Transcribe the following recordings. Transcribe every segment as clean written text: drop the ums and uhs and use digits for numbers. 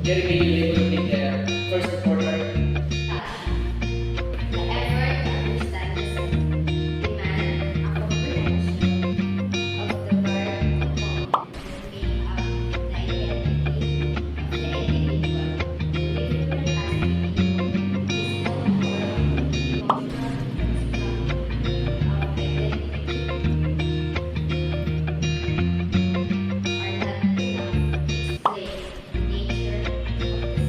Jeremy, you able to take the first reporter? The effort to understand the setting demand a comprehension of the verb component that make up the identity of the individual. Difficult as meaningful, physical, moral, emotional, construct of identity are not enough to explain the nature of the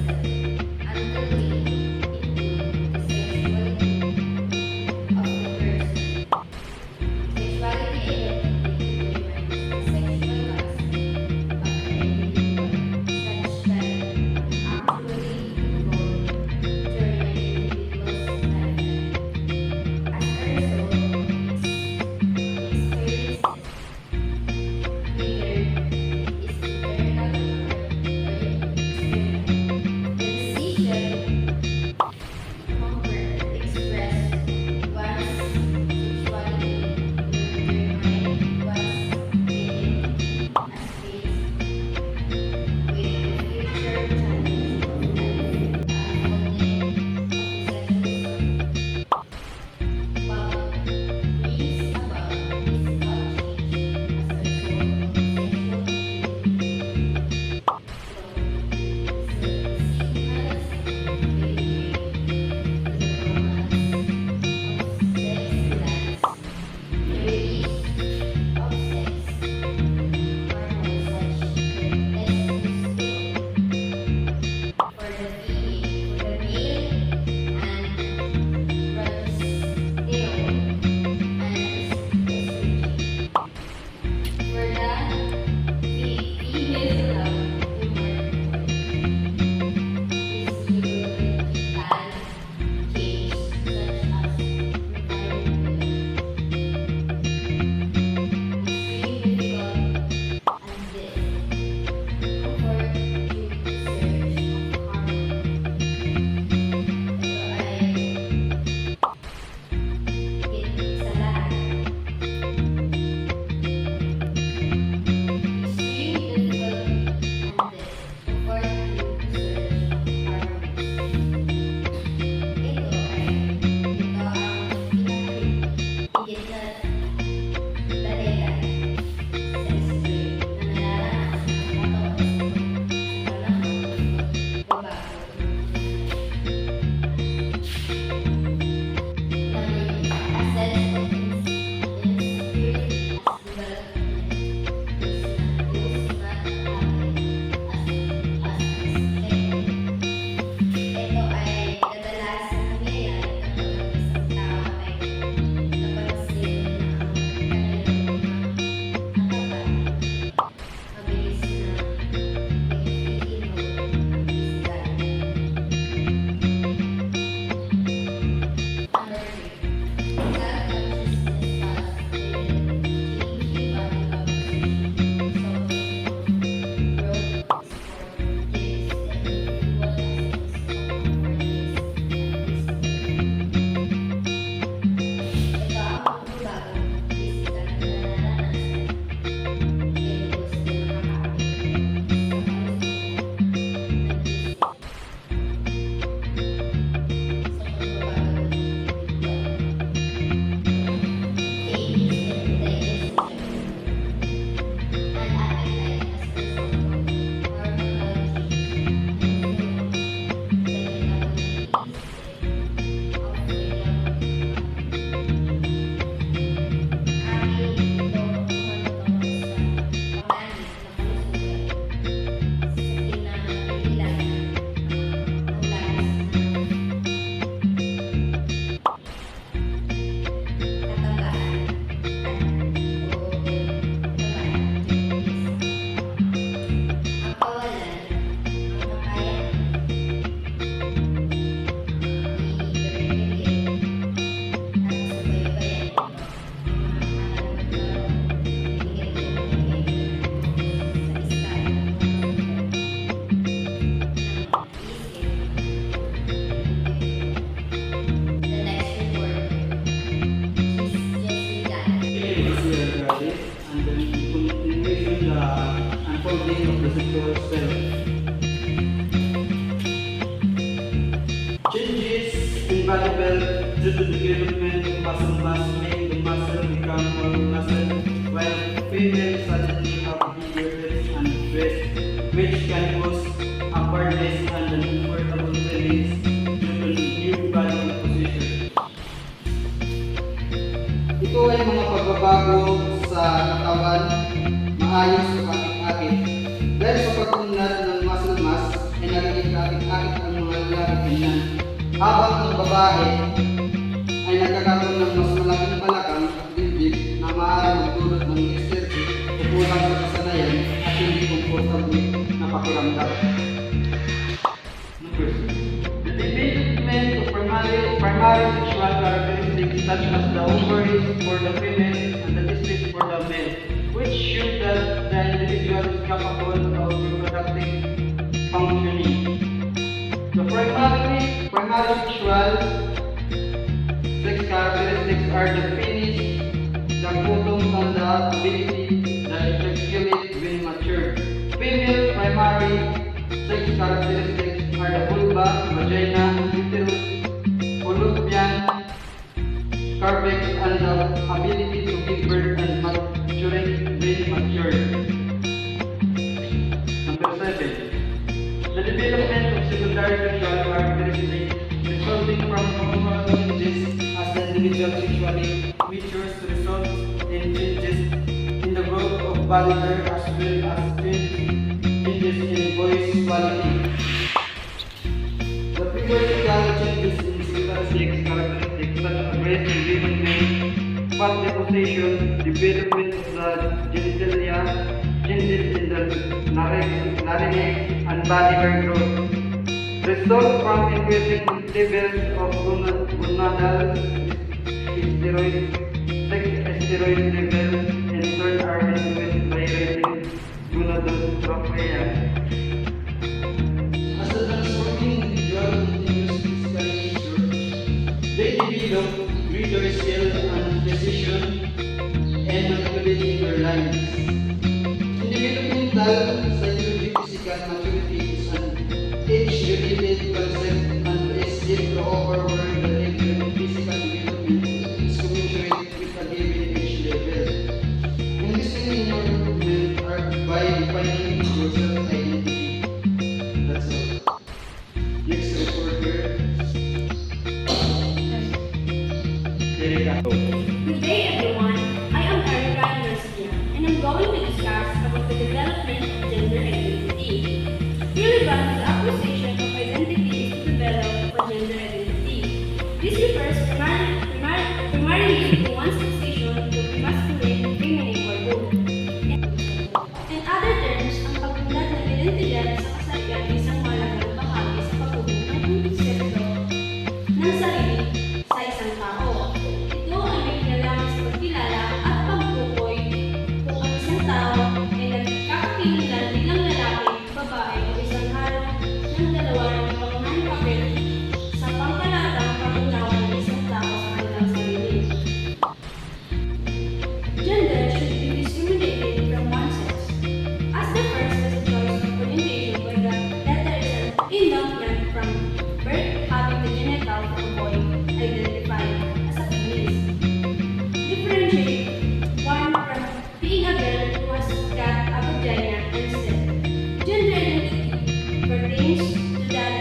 due to development of muscle mass make the muscle become more muscle, while females suddenly have bigger hips and breasts, which can cause awkwardness and uncomfortable feelings due to new body composition. Ito ay mga pagbabago sa katawan, maayos sa akit-akit. Dahil sa pag-unlad ng muscle mass, ay nagiging akit-akit ang mga lalaki tingnan. Habang ang babae ay nagkakaroon ng mas malaking balakang at dibdib na maaaring magdulot ng exercise o kulang sa kasanayan at hindi komportable na pakiramdam. Number 2. The development of primary sexual characteristics such as the ovaries for the female and the testes for the male, which show that the individual is capable of reproductive functioning. The primary sexual sex characteristics are the penis, the bottom, and the ability to ejaculate when mature. Female primary sex characteristics are the vulva, vagina, uterus, fallopian, cervix, and the ability to give birth and maturate when mature. Number 7. The development of secondary sexual characteristics resulting from hormonal changes as the individual sexually matures results in changes in the growth of body hair as well as changes in voice quality. The pubertal changes in secondary sex characteristics such as breast development, fat deposition, development of the genitalia, changes in the larynx, and body hair growth result from increasing levels of gonadal steroid levels in turn are influenced by rising gonadotropia. As a transforming individual continues physically mature, they develop greater skill and precision and manipulating their lives. In developmental psychology, physical maturity is an age-related concept and is yet to offer where the level of physical development is commensurate with a given age level. Investing in your development are by defining your self-identity. That's all. Next reporter. Erika. Good day, everyone. I am Erika Garcia, and I'm going to discuss about the development of gender identity. Relevant to the acquisition of identity is to develop a gender identity. This refers primarily to one's decision to be masculine, feminine, or both. In other terms, ang pag-unlad ng identidad sa kasarian ay isang mahalagang bahagi sa pagbubuo ng konsepto ng sarili sa isang tao. Ito ay may kinalaman sa pagkilala at pagtukoy kung ang isang tao ay nagkakakilanlan bilang lalaki, babae o isang harap ng dalawa ng pangunahing papel sa pangkalatang pag-unawa ng isang tao sa kanilang sarili. Gender should be discriminated from one sex, as the first is a choice of orientation where the latter is an endowment from birth having the genital of a boy identified as a penis. Differentiate one from being a girl who has got a vagina instead. Gender identity pertains to that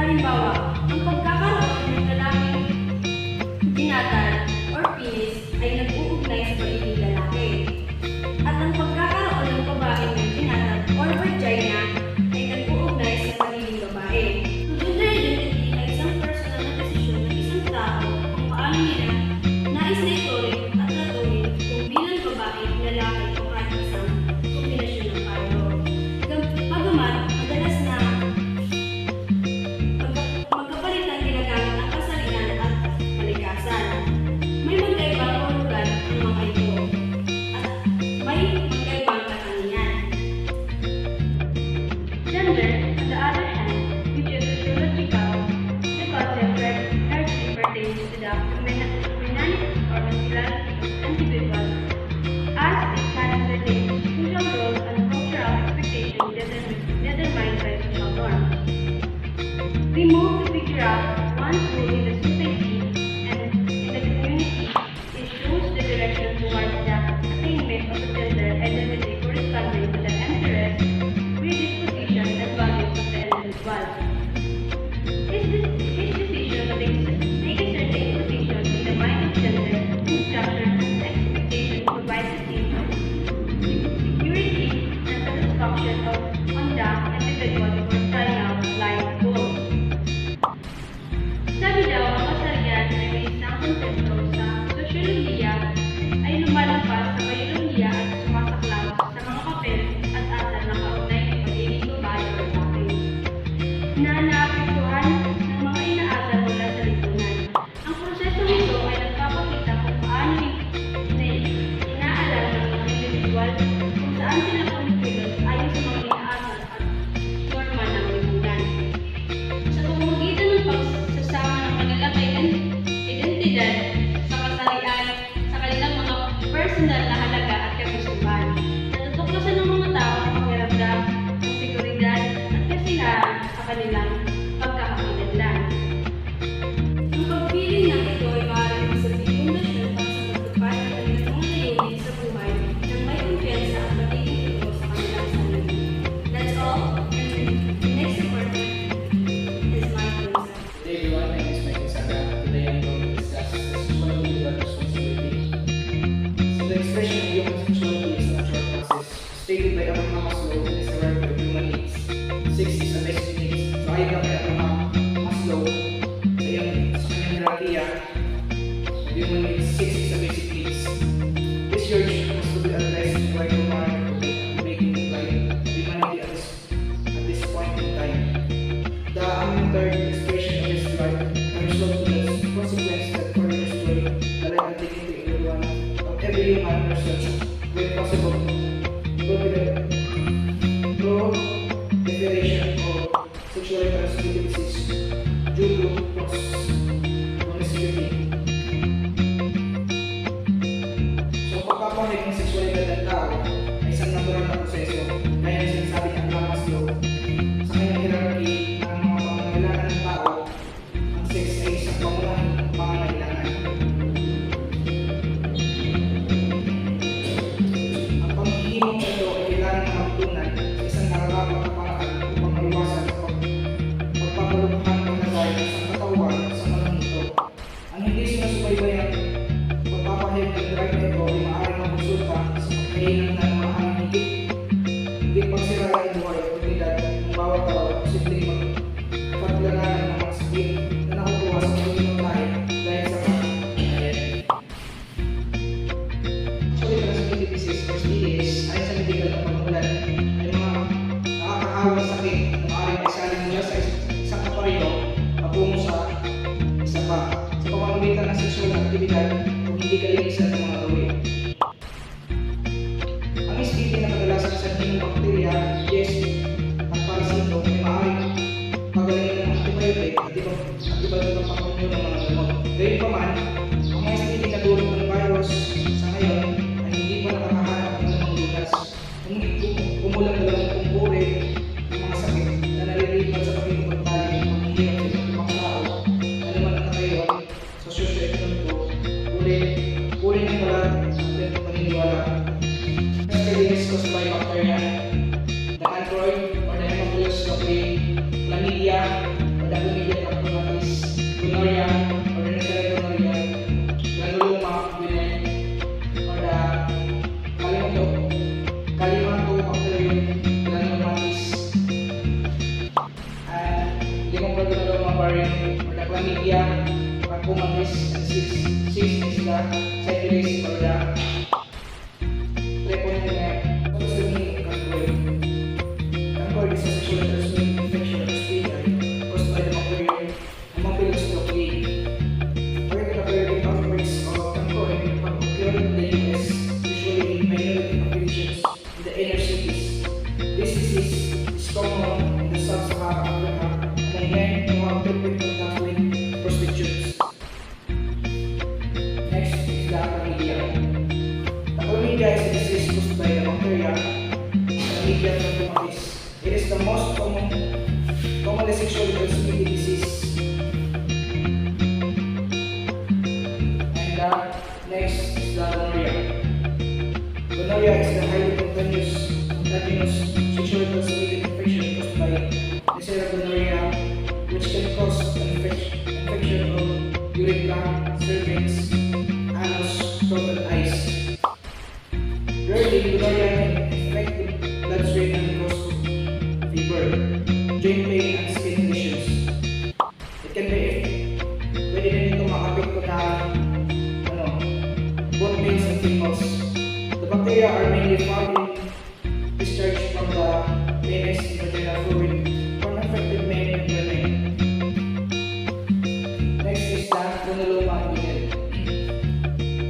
Halimbawa, ang pagkakaroon ng lalaking genital or penis ay nag-uugnay sa pagiging lalaki. At ang pagkakaroon ng babae ng genital or vagina ay nag-uugnay sa pagiging babae. Ang gender identity ay isang personal na desisyon ng isang tao kung paano nila nais na ituring at naturing kung bilang babae, lalaki o kahit isang kombinasyon ng payo. Bagamat madalas na magkapalitan ginagamit ang kasarian at kalikasan, may magkaibang kahulugan ang mga ito at may magkaibang katangian. Gender, on the other hand, which is sociological, the concept largely pertains to the humanity or masculinity of individuals, as it has certain social roles and cultural expectations determined by social norms. We move to figure out one's role in the society and in the community. It shows the direction towards the attainment of the gender identity corresponding to the interests, predisposition, and values of the individual. Each decision takes a certain position in the mind of gender and structure and expectation provides a sense of security and satisfaction on the individual for trying out life goals. Sabi daw, ang kasarian ay may isang konsepto sa sosyolohiya ay lumalampas sa biolohiya at sumasaklaw sa mga papel at asal na kaugnay ng pagiging babae o lalaki na naapektuhan ng mga inaasal mula sa lipunan. Ang prosesong ito ay nagpapakita kung paano inaalala ng mga individual kung saan sila kumikilos ayon sa mga inaasal at norma ng lipunan. Sa pamamagitan ng pagsasama ng kanilang identidad sa kasarian sa kanilang mga personal na halaga at kagustuhan, natutuklasan ng mga tao ang pakiramdam ng seguridad at kasiyahan sa kanilang pagkakakilanlan. Ang pagpiling ng ito ay maaaring magsabing pundasyon para sa pagtupad ng kanilang mga layunin sa buhay nang may kumpiyansa at magiging ito sa kanilang sarili. That's all, and the next department is my closer. Hey everyone, my name is Mike Saga. Today I'm going to discuss the sexuality versus responsibility. So the expression of human sexuality is a natural process stated by Abraham Maslow in his hierarchy of human needs. 6 is a basic needs. So ayon kay Abraham Maslow, sa kanyang hierarchy of human needs, 6 is a basic needs. This urge has to be addressed by humanity to make it humanity at this point in time. The third expression of this right result to the consequence that further destroy the life and dignity of every human person when possible. Proliferation of sexual transmitted disease due to promiscuity. So pagpapahid ng sexualidad ng tao ay isang natural na proseso gaya ng sinasabi ng Abraham Maslow sa kanyang hierarchy ng mga pangangailangan ng tao. Ang sex ay isang pangunahing pangangailangan. Ang panghihimong ito ay kailangan na matutunan sa isang nararapat na paraan upang maiwasan ang pagpapalubhan ng nagay sa isang katawan sa panahon ito. Ang hindi sinasubaybay ang pagpapahid ng drive na ito ay maaaring makonsulta sa pagkahinan ng mga higit pagsirala ng buhay at utilidad ng bawat tao at posibleng magpaglalaan ng mga sakit na nakukuha sa pagiging tayo dahil sa kakayanin. Actually, transmitted disease or STDs ayon sa medical na pagmulan ay mga nakakahawang sakit na maaaring maisalin mula sa isang kapareho patungo sa isa pa sa pamamagitan ng sexual na aktibidad kung hindi kalinisan ng mga gawin. Ang STD na kadalasan sa ng bakterya, yeast, at parasito ay maaaring magaling ng antibiotic at iba't ibang pangungyo ng mga gamot. Gayunpaman, ang mga STD na dulot ng virus sa ngayon ay hindi pa nakakahanap ng mga lunas. Kumulang dalawang puri ng mga sakit na nalilipat sa pagiging pagtali ng panghihirap sa ibang tao na naman ang katayon sa sosyo-ekonomiko, uli ng balat at paniniwala. STDs caused by bacteria, the canthroid or the Haemophilus gastriae, chlamydia, or the ovarian or the chlamydia, trachomatis, and cyst is the syphilis or the treponema. What does the meaning of cancer? Cancer is a sexually transmitted infection or STI caused by the bacterium Haemophilus gastriae. Current operating outbreaks of cancer have occurred in the US, usually in minority populations in the inner cities. This disease is common in the sub-Saharan Africa among men who have frequent contact with prostitutes. Next is the chlamydia. The chlamydia is a disease caused by the bacteria Chlamydia trachomatis. It is the most commonly sexually transmitted disease. And the next is the gonorrhea. Gonorrhea is the highly contagious sexually transmitted infection caused by Neisseria gonorrhea, which can cause an infection of urethra, cervix, anus, throat, and eyes. Rarely, gonorrhea can affect the bloodstream and cause fever, joint pain, and skin lesions. It can be pwede din ito makapekto na both males and females. The bacteria are mainly found in discharge from the penis and vaginal fluid from affected men and women. Next is the granuloma inguinale.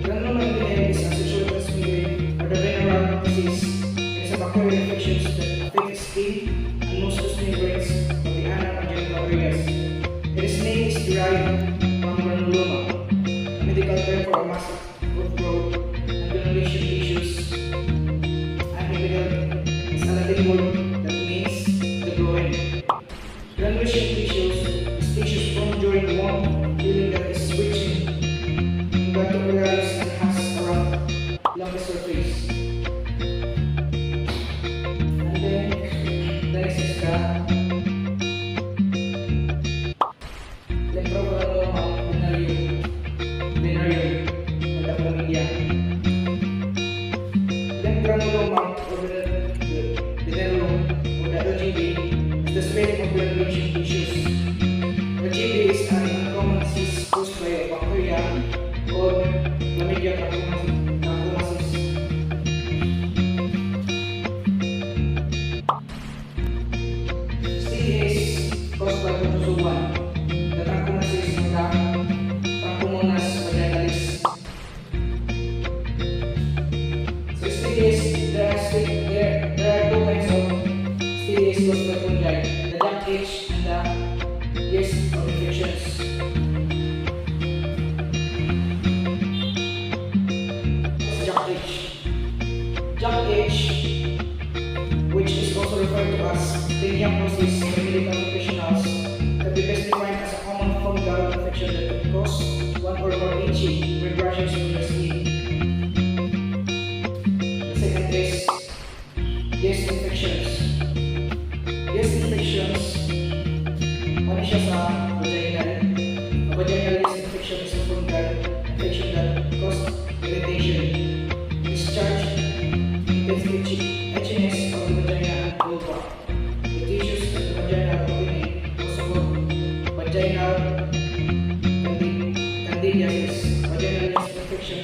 Granuloma inguinale is a sexually transmitted or the venereal disease. It is a bacterial infection that affects skin and mucous membranes of the anal and genital areas. Its name is derived from granuloma, a medical term for a mass of growth and granulation tissues. Is a Latin word that means the growing. Granulation tissues is tissues formed during wound healing that is rich in capillaries and has a rough, lumpy surface. And then the next is the Leptogranuloma venereum or the chlamydia. Leptogranuloma or venereum or the LGV is the spread of granulation tissues. LGV is an uncommon disease caused by a bacteria called Chlamydia trachomatis. STD is caused by protozoan, the trachomatis or the Trachomonas vaginalis. So STDs, there are two kinds of STDs caused by fungi, the Jack H and the yeast of infections. Jack H. Jack H, which is also referred to as Teniacosis by medical professionals, can be best defined as a common fungal infection that can cause one or more itching when rashes on the skin. The second is yeast infections. Yeast infections, ano siya sa vaginal? A vaginal yeast infection is a fungal infection that causes irritation, discharge, intense itchiness of the vagina and vulva. The tissues of the vaginal opening, also called vaginal candidiasis, vaginal yeast infection,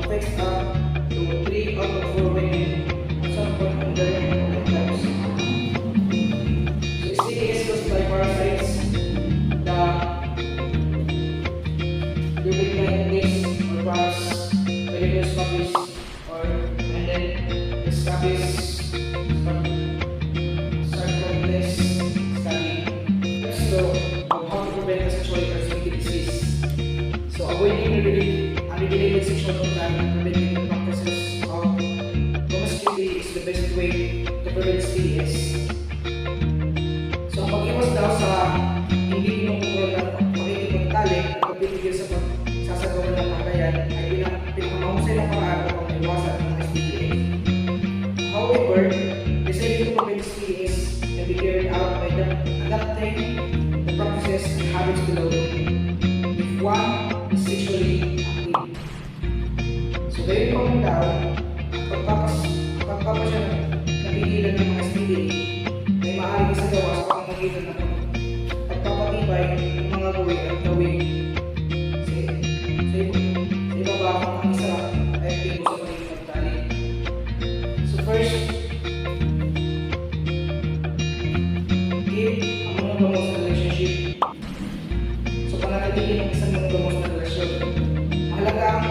affects up to 3 out of 4 women at some point in their lifetimes. So STD is caused by parasites, the ubiquitous or virus, vaginal scabies, and then the scabies, sarcoidosis, scabies. So, of how to prevent a sexually transmitted disease. So, avoiding unregulated sexual contact and preventing the practices of promiscuity is the best way to prevent STDs. So, ang pag-iwas daw sa hindi kinukontrol ng pakikipagtalik at pagpipigil sa pagsasagawa ng patayan ay pinakamahusay na paraan upang maiwasan ng STDs. However, deciding to prevent STDs can be carried out by adapting the practices and habits below if one is sexually active. So, gayon pa man daw, pagpapa siya napigilan ng mga STD ay maaaring isagawa sa pamamagitan ng pagpapatibay bagay at gawin sa ibaba kung ang isa ay aktibo sa pagiging pagtali. So first, give ang monogamous na relationship. So panatilihin ang isang monogamous na relasyon. Mahalaga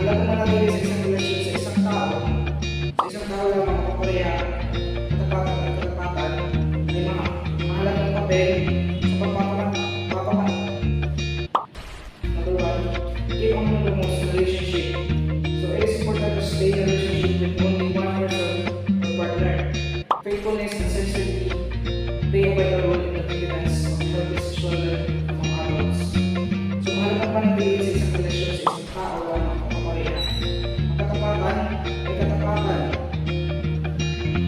manatili sa isang relasyon sa isang tao lang ang kapareha, katapatan at katapatan ay mahalagang papel sa pagpapaman. Number one, keep ang monogamous relationship. So it is important to stay in a relationship with only one person or partner. Faithfulness and sincerity play a vital role in the maintenance of healthy sexual life among adults. So mahalagang manatili sa isang relasyon sa isang tao lang ang kapareha. Ang katapatan ay katapatan.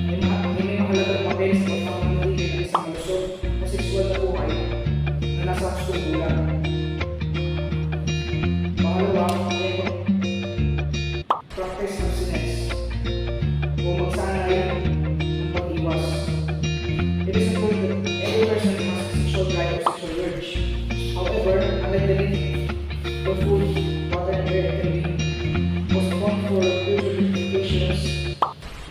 May mahalagang papel sa pagpapanatili ng isang malusog na sexual na buhay na nasa hustong gulang. Pangalawa, practice abstinence o magsanay ng pag-iwas. It is important that every person has a sexual drive or sexual urge. However, unlike the need for food, water, and air can be postponed for future gratifications,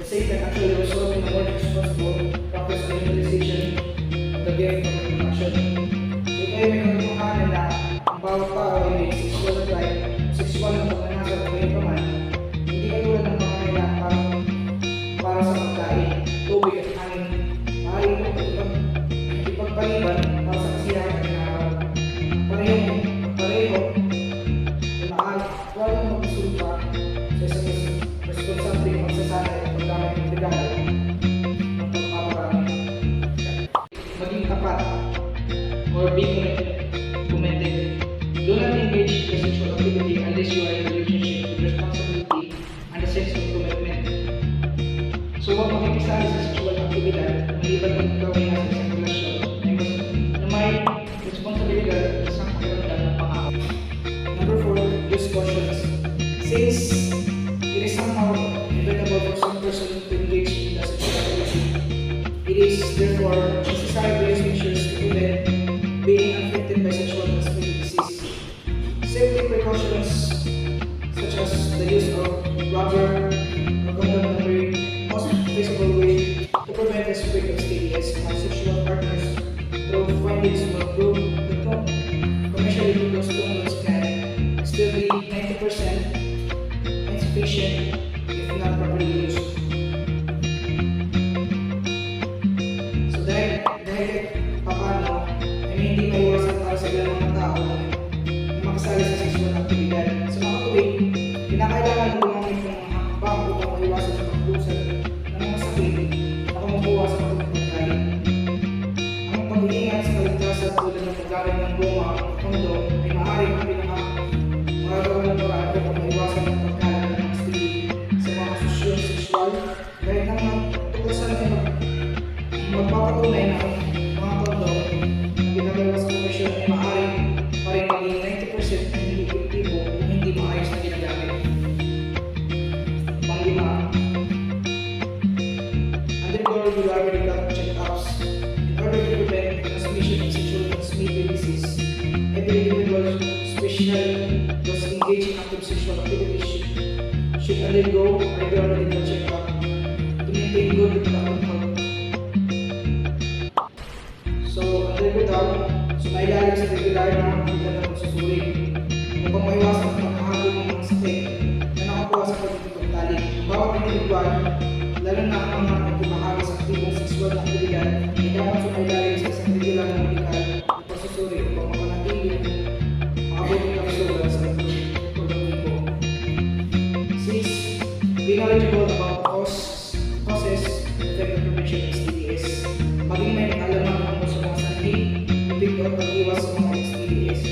the same can actually result in a more responsible practice of utilization of the gift of reproduction. Ito ay may katotohanan na ang bawat tao ay may sexual drive, sexual na pagnanasa at may paman, hindi katulad ng pangangailangan para sa pagkain, tubig at hangin, maaaring ipagpaliban para sa kasiyahan at kinakaroon. Pareho, ay walang magsulpa sa isang responsable magsasanay at paggamit ng regalo ng pagpaparami. Maging tapat or be committed. Do not engage in sexual activity unless you are in a relationship with responsibility and a sense of commitment. So huwag makikisali sa sexual aktibidad maliban kung gawin na sa isang relasyon na may responsibilidad at isang pakiramdam ng pangako. Number 4, use cautions. Since it is somehow inevitable for some person to engage in the sexual activity, it is therefore necessary to use measures to prevent being affected by sexual transmitted disease. Safety precautions such as the use of rubber or condom are the most feasible way to prevent the spread of STDs among sexual partners through findings from a group that commercially produced condoms can still be 90% insufficient if not properly used. So dahil paano ay hindi maiwasan para sa ilang mga tao na makasali sa sexual activity. Sa mga tuwing, kinakailangan na gumamit ng mga hakbang upang maiwasan sa paglusad ng mga sakit na kumukuha sa pagpapagdali. Ang pag-iingat sa kaligtasan tulad ng paggamit ng goma o kondom ay maaaring ang magagawa ng paraan upang maiwasan ng pagkalat ng STD sa mga sosyal sexual dahil nang matuklasan ay magpapatunay na ang mga kondom na ginagawa sa komisyon ay maaaring pa rin maging 90% na hindi epektibo kung hindi maayos na ginagamit. Panglima, undergo regular medical check-ups in order to prevent the transmission of sexually transmitted disease. Every individual, especially those engaged in active sexual activities, should undergo regular medical check-up to maintain good reproductive health. So, undergo daw, sumailalim sa regular na kita ng pagsusuri upang maiwasan ang pagkahagod ng mga sakit na nakakuha sa pagkakatali. Ang bawat individual, lalo na ang mga nagkibahagi sa aktibong sexual na aktibidad, ay dapat sumailalim sa isang regular na medical na pagsusuri upang mapanatili ang makabuting kalusugan sa ekonomibo. 6. Be knowledgeable about the causes and effect of prevention of STDs. Maging may kaalaman tungkol sa mga sanhi, epekto at pag-iwas sa mga STDs.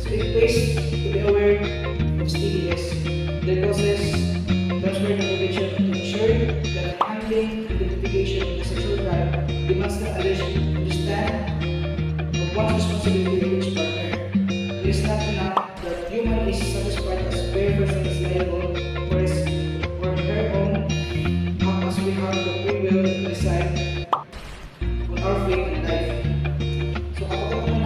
So it pays to be aware of STDs, their causes, transfer and prevention to ensure that handling identification of the sexual drive demands the alleged understand of one's responsibility to each partner. It is not enough that human is satisfied as very person is liable for his or her own act as we have the free will to decide on our fate in life. So kapag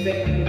effect on